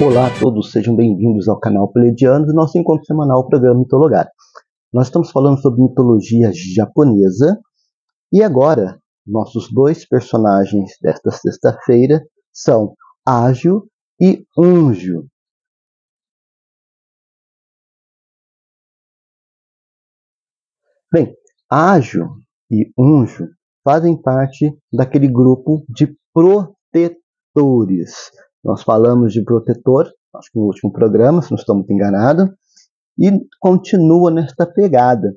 Olá a todos, sejam bem-vindos ao canal Pleiadianos, nosso encontro semanal, o programa Mitologar. Nós estamos falando sobre mitologia japonesa e agora nossos dois personagens desta sexta-feira são Ágio e Unjo. Bem, Ágio e Unjo fazem parte daquele grupo de protetores. Nós falamos de protetor, acho que no último programa, se não estou muito enganado, e continua nesta pegada.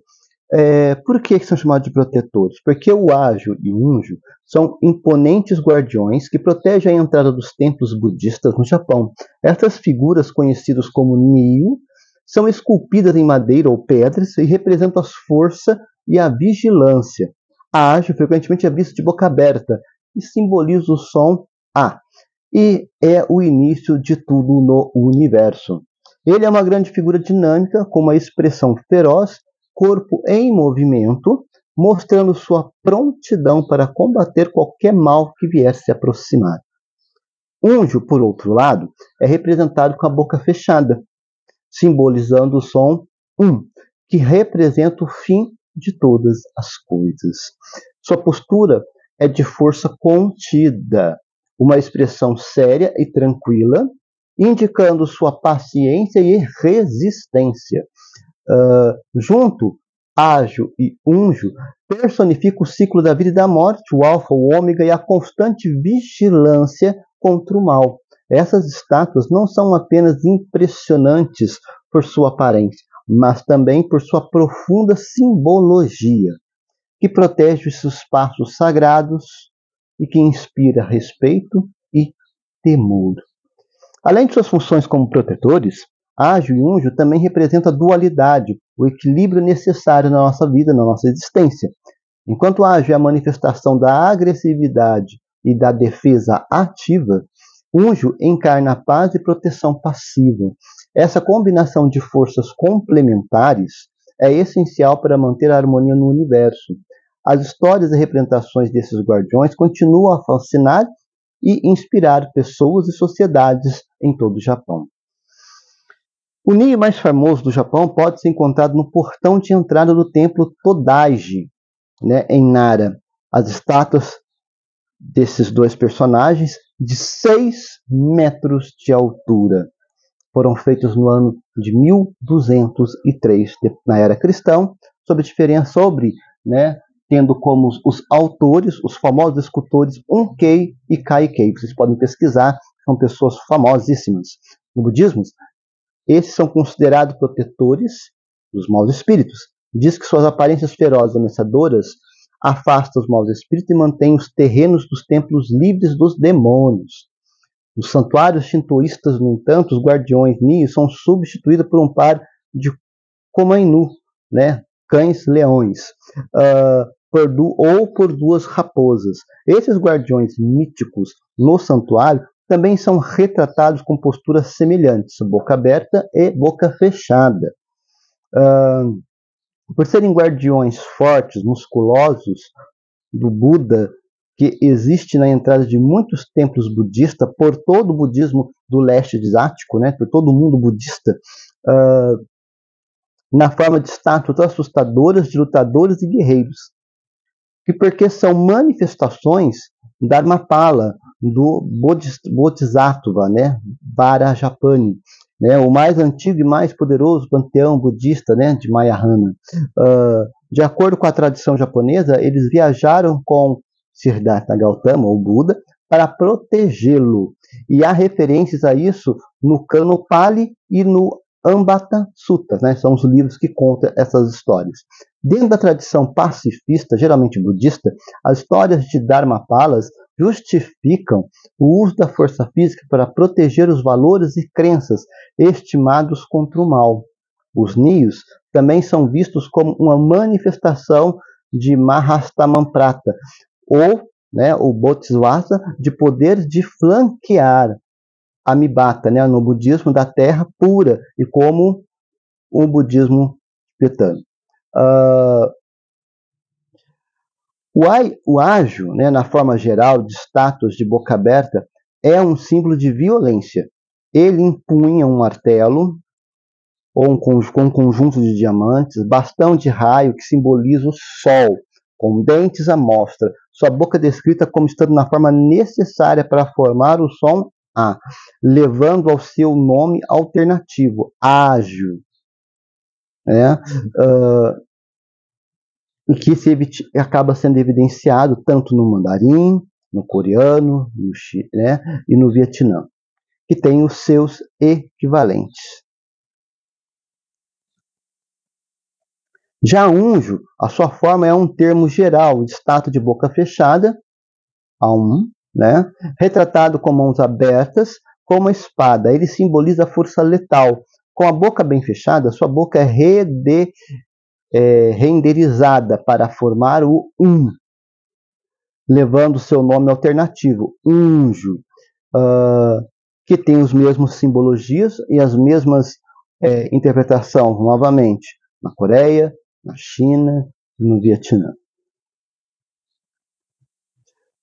Por que são chamados de protetores? Porque o Ágio e o Unjo são imponentes guardiões que protegem a entrada dos templos budistas no Japão. Essas figuras, conhecidas como Nio, são esculpidas em madeira ou pedras e representam a força e a vigilância. Ágio frequentemente é visto de boca aberta e simboliza o som A, e é o início de tudo no universo. Ele é uma grande figura dinâmica, com uma expressão feroz, corpo em movimento, mostrando sua prontidão para combater qualquer mal que viesse se aproximar. Unjo, por outro lado, é representado com a boca fechada, simbolizando o som que representa o fim de todas as coisas. Sua postura é de força contida, uma expressão séria e tranquila, indicando sua paciência e resistência. Junto, Ágio e Unjo personificam o ciclo da vida e da morte, o alfa, o ômega e a constante vigilância contra o mal. Essas estátuas não são apenas impressionantes por sua aparência, mas também por sua profunda simbologia, que protege os espaços sagrados e que inspira respeito e temor. Além de suas funções como protetores, Ágio e Unjo também representam a dualidade, o equilíbrio necessário na nossa vida, na nossa existência. Enquanto Ágio é a manifestação da agressividade e da defesa ativa, Unjo encarna a paz e proteção passiva. Essa combinação de forças complementares é essencial para manter a harmonia no universo. As histórias e representações desses guardiões continuam a fascinar e inspirar pessoas e sociedades em todo o Japão. O Nio mais famoso do Japão pode ser encontrado no portão de entrada do templo Todaiji, em Nara. As estátuas desses dois personagens, de 6 metros de altura, foram feitos no ano de 1203 na era cristã, tendo como os autores, os famosos escultores Unkei e Kaikei. Vocês podem pesquisar, são pessoas famosíssimas. No budismo, esses são considerados protetores dos maus espíritos. Diz que suas aparências ferozes e ameaçadoras afastam os maus espíritos e mantêm os terrenos dos templos livres dos demônios. Nos santuários shintoístas, no entanto, os guardiões Nio são substituídos por um par de Komainu, cães-leões, ou por 2 raposas. Esses guardiões míticos no santuário também são retratados com posturas semelhantes, boca aberta e boca fechada. Por serem guardiões fortes, musculosos do Buda, que existe na entrada de muitos templos budistas, por todo o budismo do leste asiático, por todo o mundo budista, na forma de estátuas assustadoras de lutadores e guerreiros, e porque são manifestações da Dharmapala, do Bodhisattva, Vajrayana, o mais antigo e mais poderoso panteão budista, de Mahayana. De acordo com a tradição japonesa, eles viajaram com Siddhartha Gautama, ou Buda, para protegê-lo. E há referências a isso no Kano Pali e no Ambata Sutta, são os livros que contam essas histórias. Dentro da tradição pacifista, geralmente budista, as histórias de Dharmapalas justificam o uso da força física para proteger os valores e crenças estimados contra o mal. Os Nios também são vistos como uma manifestação de Mahastamaprata, ou o Bodhisattva, de poder de flanquear Amibata, no budismo da terra pura, e como o budismo tibetano. O Ágio, na forma geral de estátuas de boca aberta, é um símbolo de violência, Ele empunha um martelo ou com um conjunto de diamantes, bastão de raio que simboliza o sol, com dentes à mostra, sua boca descrita como estando na forma necessária para formar o som A, levando ao seu nome alternativo, ágil, né? Que acaba sendo evidenciado tanto no mandarim, no coreano, né, e no Vietnã, que tem os seus equivalentes. Já Unjo, a sua forma é um termo geral, de estátua de boca fechada, né, retratado com mãos abertas, com uma espada. Ele simboliza a força letal. Com a boca bem fechada, sua boca é renderizada para formar o levando seu nome alternativo, Unjo, que tem os mesmos simbologias e as mesmas interpretações, novamente, na Coreia, na China e no Vietnã.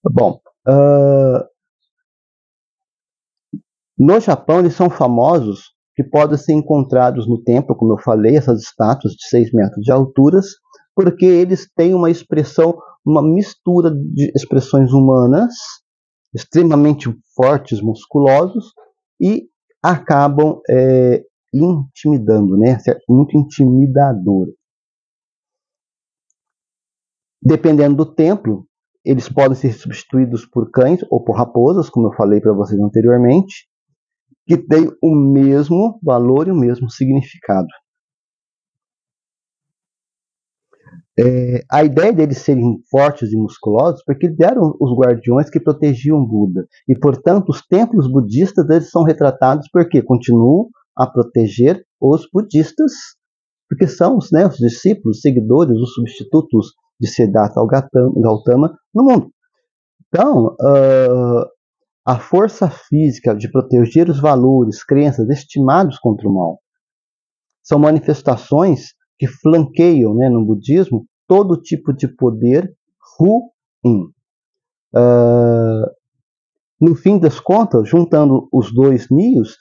Bom, no Japão eles são famosos, que podem ser encontrados no templo, como eu falei, essas estátuas de 6 metros de altura, porque eles têm uma expressão, uma mistura de expressões humanas, extremamente fortes, musculosos, e acabam intimidando, né? Muito intimidador. Dependendo do templo, eles podem ser substituídos por cães ou por raposas, como eu falei para vocês anteriormente, que tem o mesmo valor e o mesmo significado. A ideia deles serem fortes e musculosos, porque eles eram os guardiões que protegiam Buda. E, portanto, os templos budistas eles são retratados porque continuam a proteger os budistas, porque são os discípulos, os seguidores, os substitutos de Siddhartha Gautama no mundo. Então, a força física de proteger os valores, crenças estimados contra o mal, são manifestações que flanqueiam, né, no budismo, todo tipo de poder ruim. No fim das contas, juntando os dois nios,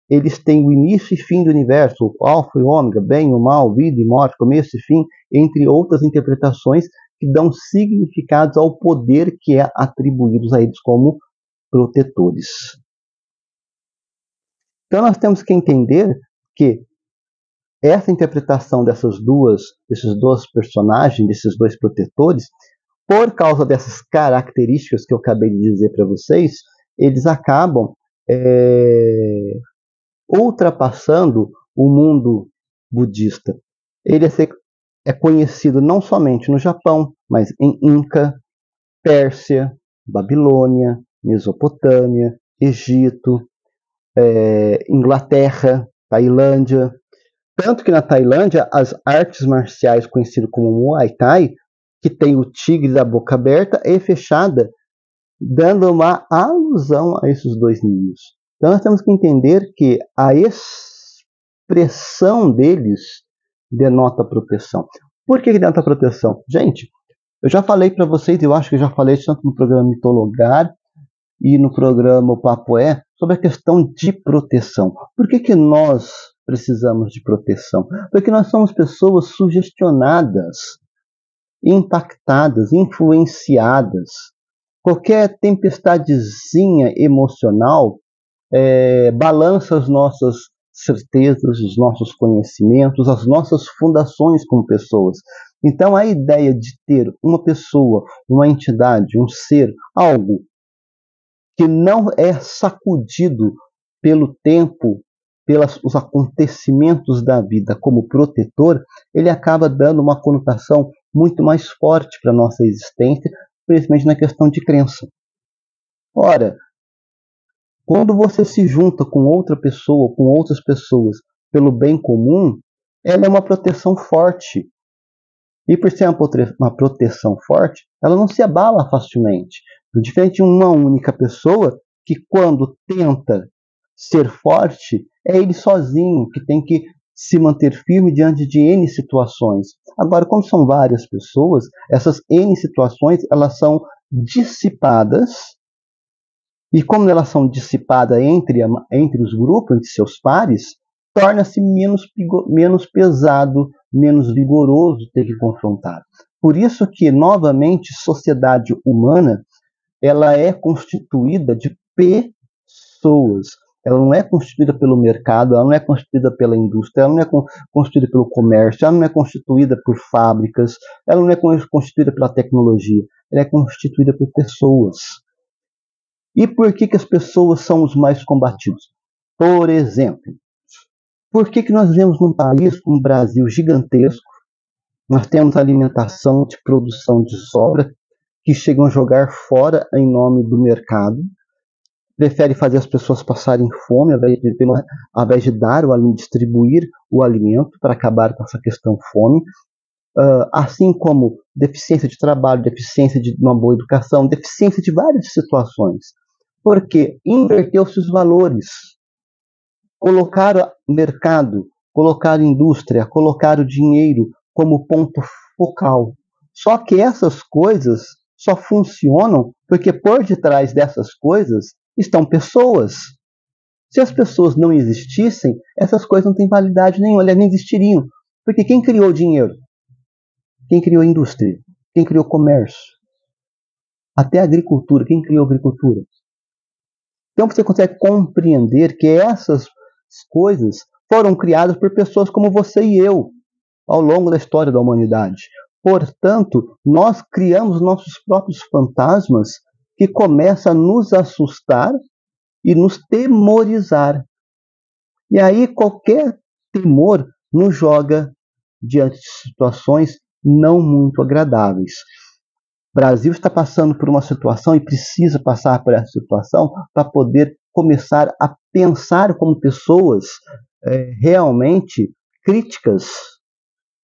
eles têm o início e fim do universo, o alfa e o ômega, bem e o mal, vida e morte, começo e fim, entre outras interpretações que dão significados ao poder que é atribuído a eles como protetores. Então nós temos que entender que essa interpretação desses dois personagens, desses dois protetores, por causa dessas características que eu acabei de dizer para vocês, eles acabam ultrapassando o mundo budista. Ele é conhecido não somente no Japão, mas em Inca, Pérsia, Babilônia, Mesopotâmia, Egito, Inglaterra, Tailândia. Tanto que na Tailândia, as artes marciais conhecidas como Muay Thai, que tem o tigre da boca aberta e fechada, dando uma alusão a esses dois níveis. Então nós temos que entender que a expressão deles denota proteção. Por que denota proteção? Gente, eu já falei para vocês, eu acho que eu já falei tanto no programa Mitologar e no programa O Papo É, sobre a questão de proteção. Por que nós precisamos de proteção? Porque nós somos pessoas sugestionadas, impactadas, influenciadas. Qualquer tempestadezinha emocional balança as nossas certezas, os nossos conhecimentos, as nossas fundações como pessoas. Então a ideia de ter uma pessoa, uma entidade, um ser, algo que não é sacudido pelo tempo, pelos acontecimentos da vida como protetor, ele acaba dando uma conotação muito mais forte para a nossa existência, principalmente na questão de crença. Ora, quando você se junta com outra pessoa, com outras pessoas, pelo bem comum, ela é uma proteção forte. E por ser uma proteção forte, ela não se abala facilmente. Diferente de uma única pessoa que, quando tenta ser forte, é ele sozinho que tem que se manter firme diante de N situações. Agora, como são várias pessoas, essas N situações elas são dissipadas E como elas são dissipadas entre os grupos, entre seus pares, torna-se menos pesado, menos vigoroso ter que confrontar. Por isso que, novamente, sociedade humana ela é constituída de pessoas. Ela não é constituída pelo mercado, ela não é constituída pela indústria, ela não é constituída pelo comércio, ela não é constituída por fábricas, ela não é constituída pela tecnologia, ela é constituída por pessoas. E por que as pessoas são os mais combatidos? Por exemplo, por que nós vivemos num país como o Brasil gigantesco, nós temos alimentação de produção de sobra, que chegam a jogar fora em nome do mercado, prefere fazer as pessoas passarem fome ao invés de dar o alimento, distribuir o alimento para acabar com essa questão fome, assim como deficiência de trabalho, deficiência de uma boa educação, deficiência de várias situações, porque inverteu-se os valores, colocaram o mercado, colocaram a indústria, colocaram o dinheiro como ponto focal. Só que essas coisas só funcionam porque por detrás dessas coisas estão pessoas. Se as pessoas não existissem, essas coisas não têm validade nenhuma, elas nem existiriam. Porque quem criou o dinheiro? Quem criou a indústria? Quem criou o comércio? Até a agricultura, quem criou a agricultura? Então você consegue compreender que essas coisas foram criadas por pessoas como você e eu, ao longo da história da humanidade. Portanto, nós criamos nossos próprios fantasmas que começam a nos assustar e nos temorizar. E aí qualquer temor nos joga diante de situações não muito agradáveis. O Brasil está passando por uma situação e precisa passar por essa situação para poder começar a pensar como pessoas realmente críticas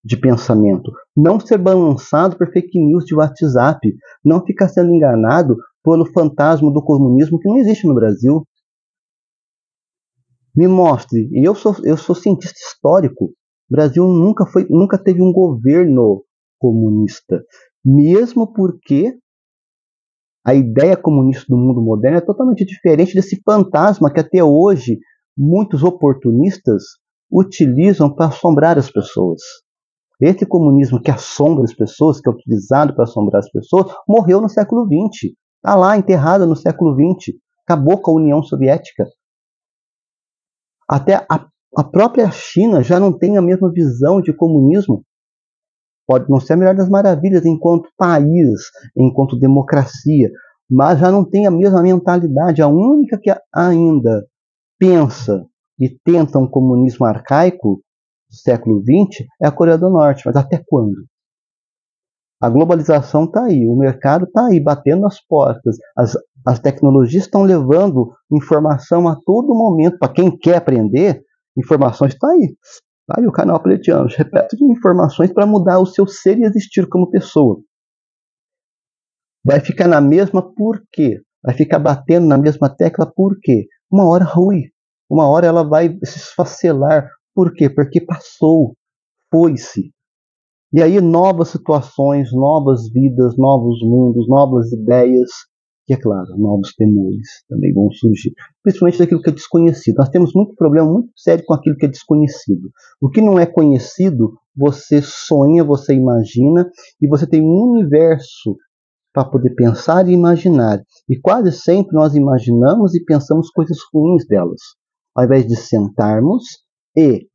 de pensamento, não ser balançado por fake news de WhatsApp, não ficar sendo enganado pelo fantasma do comunismo que não existe no Brasil. Me mostre, eu sou cientista histórico, o Brasil nunca teve um governo comunista, mesmo porque a ideia comunista do mundo moderno é totalmente diferente desse fantasma que até hoje muitos oportunistas utilizam para assombrar as pessoas. Esse comunismo que assombra as pessoas, que é utilizado para assombrar as pessoas, morreu no século XX. Está lá, enterrado no século XX. Acabou com a União Soviética. Até a própria China já não tem a mesma visão de comunismo. Pode não ser a melhor das maravilhas enquanto país, enquanto democracia, mas já não tem a mesma mentalidade. A única que ainda pensa e tenta um comunismo arcaico do século XX é a Coreia do Norte. Mas até quando? A globalização está aí, o mercado está aí, batendo nas portas. As tecnologias estão levando informação a todo momento. Para quem quer aprender, informações está aí. Tá aí o canal Pletiano, repleto de informações para mudar o seu ser e existir como pessoa. Vai ficar na mesma por quê? Vai ficar batendo na mesma tecla por quê? Uma hora ruim. Uma hora ela vai se esfacelar. Por quê? Porque passou, foi-se. E aí novas situações, novas vidas, novos mundos, novas ideias, e é claro, novos temores também vão surgir, principalmente daquilo que é desconhecido. Nós temos muito problema muito sério com aquilo que é desconhecido. O que não é conhecido, você sonha, você imagina, e você tem um universo para poder pensar e imaginar. E quase sempre nós imaginamos e pensamos coisas ruins delas, ao invés de sentarmos e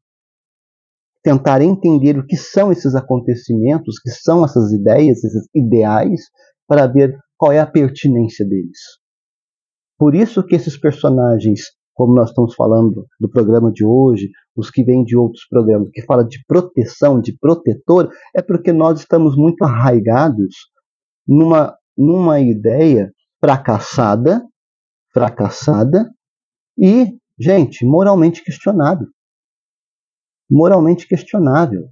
tentar entender o que são esses acontecimentos, o que são essas ideias, esses ideais, para ver qual é a pertinência deles. Por isso que esses personagens, como nós estamos falando do programa de hoje, os que vêm de outros programas, que falam de proteção, de protetor, é porque nós estamos muito arraigados numa ideia fracassada e, gente, moralmente questionável. Moralmente questionável.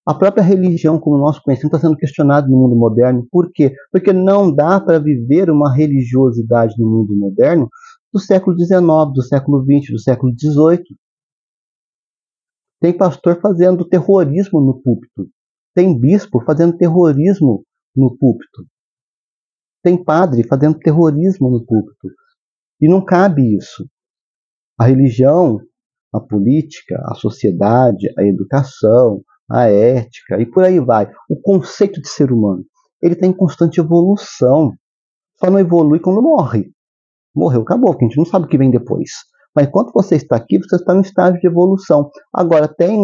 A própria religião, como nós conhecemos, está sendo questionada no mundo moderno. Por quê? Porque não dá para viver uma religiosidade no mundo moderno do século XIX, do século XX, do século XVIII. Tem pastor fazendo terrorismo no púlpito. Tem bispo fazendo terrorismo no púlpito. Tem padre fazendo terrorismo no púlpito. E não cabe isso. A religião, a política, a sociedade, a educação, a ética e por aí vai. O conceito de ser humano, ele está em constante evolução. Só não evolui quando morre. Morreu, acabou, porque a gente não sabe o que vem depois. Mas enquanto você está aqui, você está no estágio de evolução. Agora, tem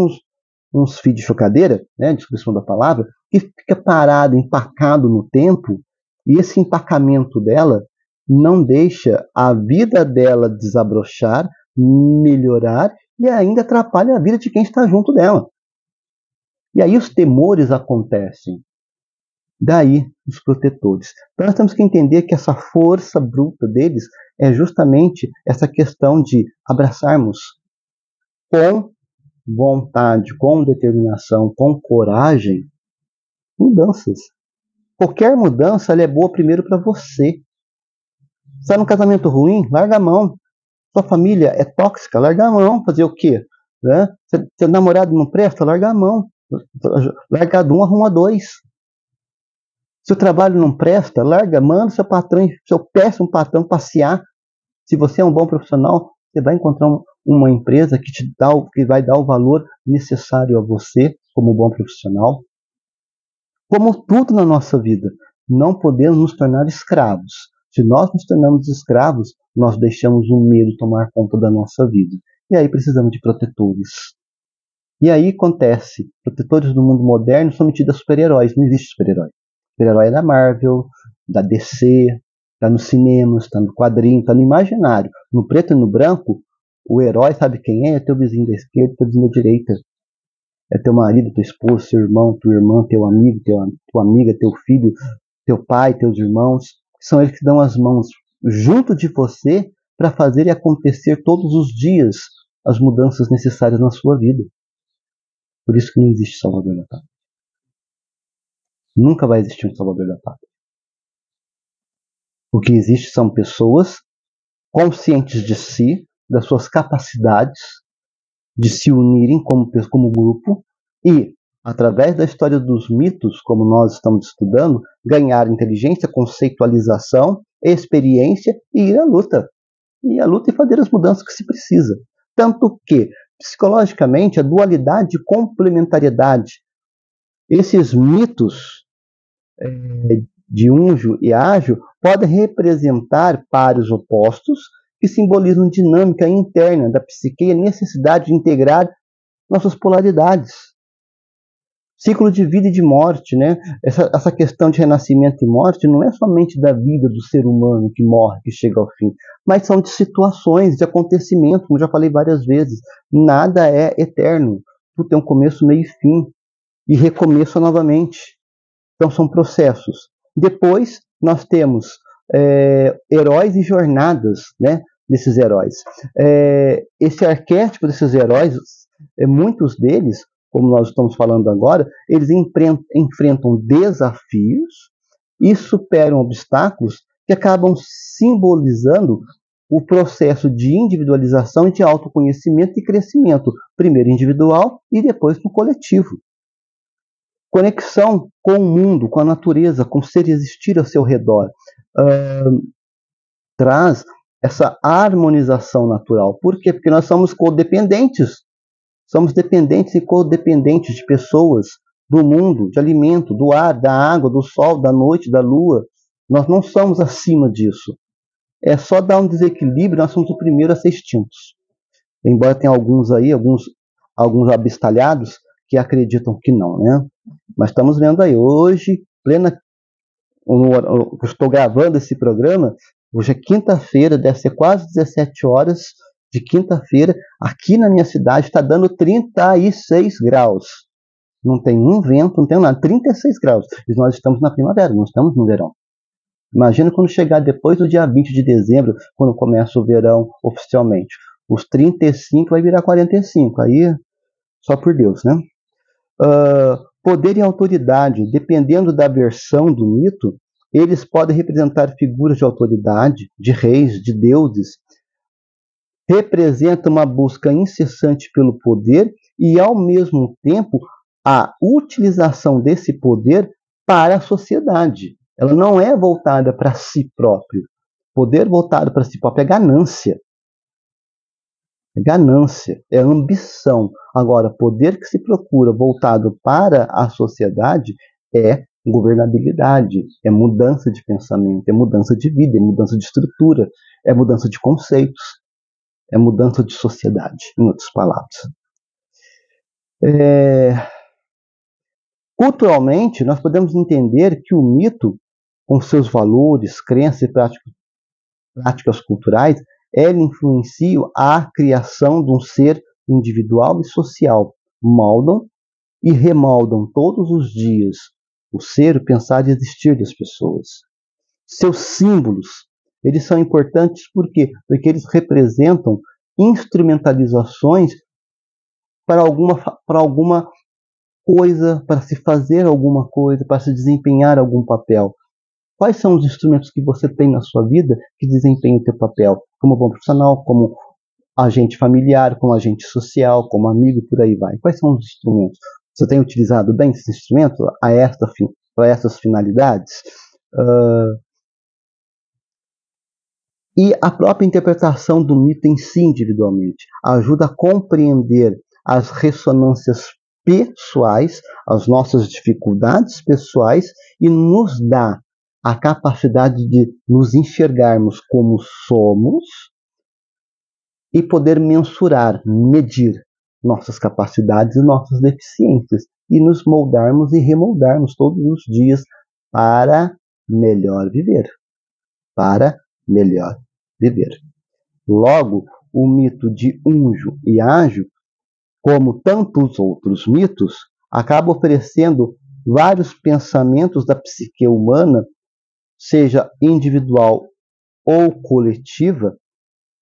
uns fios de chocadeira, né, descrição da palavra, que fica parado, empacado no tempo, e esse empacamento dela não deixa a vida dela desabrochar, melhorar, e ainda atrapalha a vida de quem está junto dela. E aí os temores acontecem. Daí os protetores. Então nós temos que entender que essa força bruta deles é justamente essa questão de abraçarmos com vontade, com determinação, com coragem, mudanças. Qualquer mudança ela é boa primeiro para você. Está num casamento ruim? Larga a mão. Sua família é tóxica? Larga a mão. Fazer o quê? Né? Seu namorado não presta? Larga a mão. Larga um, arruma dois. Seu trabalho não presta? Larga, manda seu patrão, seu péssimo patrão passear. Se você é um bom profissional, você vai encontrar uma empresa que vai dar o valor necessário a você como bom profissional. Como tudo na nossa vida, não podemos nos tornar escravos. Se nós nos tornamos escravos, nós deixamos o medo tomar conta da nossa vida. E aí precisamos de protetores. E aí acontece, protetores do mundo moderno são metidos a super-heróis. Não existe super-herói. Super-herói é da Marvel, da DC, está nos cinemas, está no quadrinho, está no imaginário. No preto e no branco, o herói sabe quem é? É teu vizinho da esquerda, teu vizinho da direita. É teu marido, tua esposa, seu irmão, tua irmã, teu amigo, tua amiga, teu filho, teu pai, teus irmãos. São eles que dão as mãos junto de você para fazer e acontecer todos os dias as mudanças necessárias na sua vida. Por isso que não existe salvador da pátria. Nunca vai existir um salvador da pátria. O que existe são pessoas conscientes de si, das suas capacidades, de se unirem como grupo e, através da história dos mitos, como nós estamos estudando, ganhar inteligência, conceitualização, experiência e ir à luta. Ir à luta e fazer as mudanças que se precisa. Tanto que, psicologicamente, a dualidade e complementariedade, esses mitos de Unjo e Ágio podem representar pares opostos que simbolizam dinâmica interna da psique e a necessidade de integrar nossas polaridades. Ciclo de vida e de morte, né? Essa questão de renascimento e morte não é somente da vida do ser humano que morre, que chega ao fim, mas são de situações, de acontecimentos, como já falei várias vezes. Nada é eterno. Tudo tem um começo, meio e fim. E recomeço novamente. Então são processos. Depois nós temos heróis e jornadas, né, desses heróis. Esse arquétipo desses heróis, muitos deles, como nós estamos falando agora, eles enfrentam desafios e superam obstáculos que acabam simbolizando o processo de individualização e de autoconhecimento e crescimento, primeiro individual e depois no coletivo. Conexão com o mundo, com a natureza, com o ser existir ao seu redor, traz essa harmonização natural. Por quê? Porque nós somos codependentes. Somos dependentes e codependentes de pessoas, do mundo, de alimento, do ar, da água, do sol, da noite, da lua. Nós não somos acima disso. É só dar um desequilíbrio, nós somos o primeiro a ser extintos. Embora tenha alguns aí, alguns abestalhados, que acreditam que não, né? Mas estamos vendo aí, hoje, eu estou gravando esse programa, hoje é quinta-feira, deve ser quase 17 horas de quinta-feira, aqui na minha cidade está dando 36 graus. Não tem um vento, não tem nada, 36 graus. E nós estamos na primavera, não estamos no verão. Imagina quando chegar depois do dia 20 de dezembro, quando começa o verão oficialmente. Os 35 vai virar 45, aí só por Deus, né? Poder e autoridade, dependendo da versão do mito, eles podem representar figuras de autoridade, de reis, de deuses. Representa uma busca incessante pelo poder e, ao mesmo tempo, a utilização desse poder para a sociedade. Ela não é voltada para si próprio, Poder voltado para si próprio é ganância. É ganância, é ambição. Agora, poder que se procura voltado para a sociedade é governabilidade, é mudança de pensamento, é mudança de vida, é mudança de estrutura, é mudança de conceitos, é mudança de sociedade, em outras palavras. Culturalmente, nós podemos entender que o mito, com seus valores, crenças e práticas culturais, ele influencia a criação de um ser individual e social. Moldam e remoldam todos os dias o ser, o pensar e existir das pessoas. Seus símbolos, eles são importantes por quê? Porque eles representam instrumentalizações para alguma coisa, para se fazer alguma coisa, para se desempenhar algum papel. Quais são os instrumentos que você tem na sua vida que desempenham o seu papel? Como bom profissional, como agente familiar, como agente social, como amigo, por aí vai. Quais são os instrumentos? Você tem utilizado bem esses instrumentos para essas finalidades? E a própria interpretação do mito em si individualmente ajuda a compreender as ressonâncias pessoais, as nossas dificuldades pessoais e nos dá a capacidade de nos enxergarmos como somos e poder mensurar, medir nossas capacidades e nossas deficiências e nos moldarmos e remoldarmos todos os dias para melhor viver. Para melhor viver. Logo, o mito de Unjo e Ágio, como tantos outros mitos, acaba oferecendo vários pensamentos da psique humana, seja individual ou coletiva,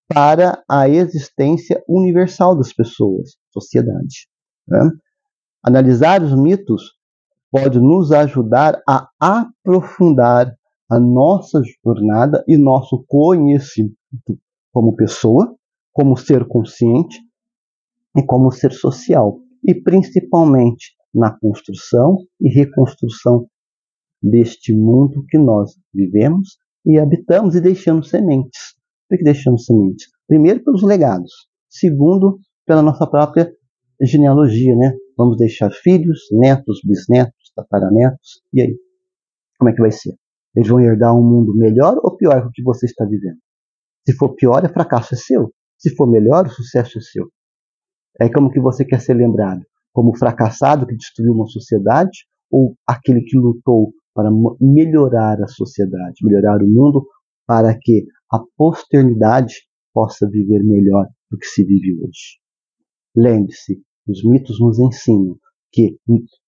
para a existência universal das pessoas, sociedade. Né? Analisar os mitos pode nos ajudar a aprofundar a nossa jornada e nosso conhecimento como pessoa, como ser consciente e como ser social, e principalmente na construção e reconstrução deste mundo que nós vivemos e habitamos e deixamos sementes. Por que deixamos sementes? Primeiro, pelos legados. Segundo, pela nossa própria genealogia, né? Vamos deixar filhos, netos, bisnetos, tataranetos. E aí? Como é que vai ser? Eles vão herdar um mundo melhor ou pior que o que você está vivendo? Se for pior, o fracasso é seu. Se for melhor, o sucesso é seu. É como que você quer ser lembrado? Como o fracassado que destruiu uma sociedade ou aquele que lutou para melhorar a sociedade, melhorar o mundo, para que a posteridade possa viver melhor do que se vive hoje. Lembre-se, os mitos nos ensinam que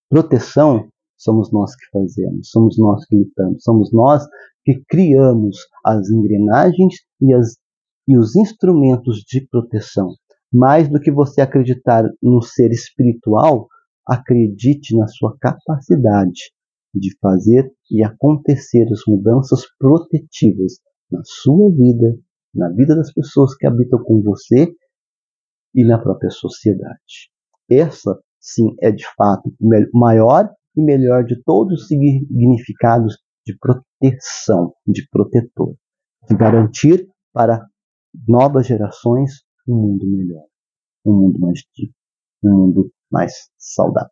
proteção somos nós que fazemos, somos nós que lutamos, somos nós que criamos as engrenagens e os instrumentos de proteção. Mais do que você acreditar no ser espiritual, acredite na sua capacidade de fazer e acontecer as mudanças protetivas na sua vida, na vida das pessoas que habitam com você e na própria sociedade. Essa, sim, é de fato o maior e melhor de todos os significados de proteção, de protetor, de garantir para novas gerações um mundo melhor, um mundo mais digno, um mundo mais saudável.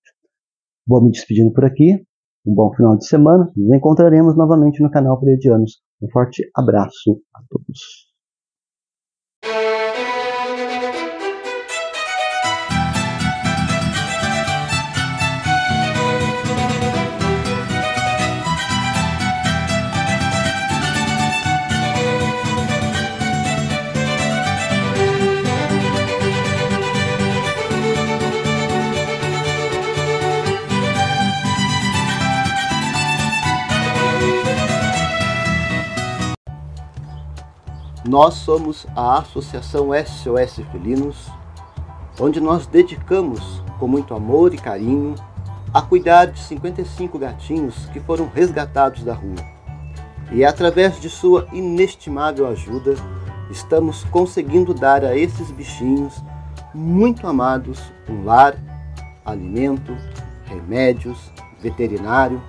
Vou me despedindo por aqui. Um bom final de semana. Nos encontraremos novamente no canal Pleiadianos. Um forte abraço a todos. Nós somos a Associação SOS Felinos, onde nós dedicamos com muito amor e carinho a cuidar de 55 gatinhos que foram resgatados da rua. E através de sua inestimável ajuda, estamos conseguindo dar a esses bichinhos muito amados um lar, alimento, remédios, veterinário,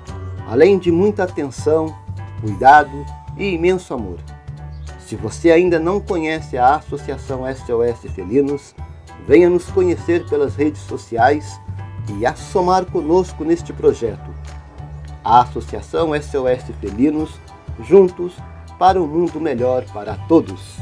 além de muita atenção, cuidado e imenso amor. Se você ainda não conhece a Associação SOS Felinos, venha nos conhecer pelas redes sociais e assomar conosco neste projeto. A Associação SOS Felinos, juntos para um mundo melhor para todos.